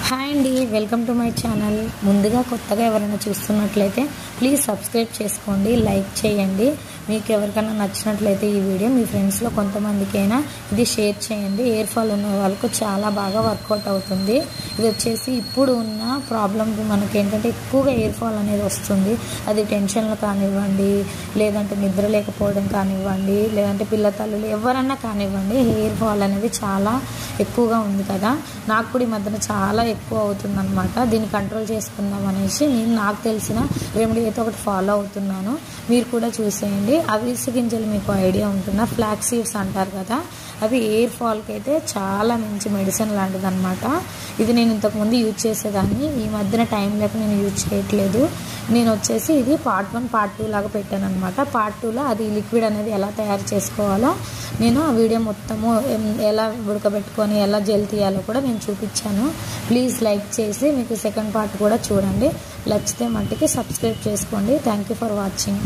Hi అండి, welcome to my channel. ముందుగా కొత్తగా ఎవరైనా చూస్తున్నట్లయితే ప్లీజ్ సబ్స్క్రైబ్ చేసుకోండి, లైక్ చేయండి. మీకు ఎవరికైనా నచ్చినట్లయితే ఈ వీడియో మీ ఫ్రెండ్స్లో కొంతమందికైనా ఇది షేర్ చేయండి. ఎయిర్ ఫాల్ ఉన్న వాళ్ళకు చాలా బాగా వర్కౌట్ అవుతుంది. ఇది వచ్చేసి ఇప్పుడు ఉన్న ప్రాబ్లం మనకి ఏంటంటే ఎక్కువగా ఎయిర్ ఫాల్ అనేది వస్తుంది. అది టెన్షన్లు కానివ్వండి, లేదంటే నిద్ర లేకపోవడం కానివ్వండి, లేదంటే పిల్ల తల్లులు ఎవరన్నా కానివ్వండి, ఎయిర్ ఫాల్ అనేది చాలా ఎక్కువగా ఉంది కదా. నాకు కూడా ఈ మధ్యన చాలా ఎక్కువ అవుతుంది అనమాట. దీన్ని కంట్రోల్ చేసుకుందాం అనేసి నేను నాకు తెలిసిన రెమెడీ అయితే ఒకటి ఫాలో అవుతున్నాను. మీరు కూడా చూసేయండి. అవిసె గింజలు మీకు ఐడియా ఉంటుందా? ఫ్లాక్స్ సీడ్స్ అంటారు కదా, అవి ఎయిర్ ఫాల్కి అయితే చాలా మంచి మెడిసిన్ లాంటిది అనమాట. ఇది నేను ఇంతకుముందు యూజ్ చేసేదాన్ని, ఈ మధ్యన టైం లేక నేను యూజ్ చేయట్లేదు. నేను వచ్చేసి ఇది పార్ట్ 1 పార్ట్ 2 లాగా పెట్టాను అనమాట. పార్ట్ 2లో అది లిక్విడ్ అనేది ఎలా తయారు చేసుకోవాలో నేను ఆ వీడియో మొత్తము ఎలా ఉడకబెట్టుకొని ఎలా జెల్ తీయాలో కూడా నేను చూపించాను. ప్లీజ్ లైక్ చేసి మీకు సెకండ్ పార్ట్ కూడా చూడండి. నచ్చితే మట్టికి సబ్స్క్రైబ్ చేసుకోండి. Thank you for watching.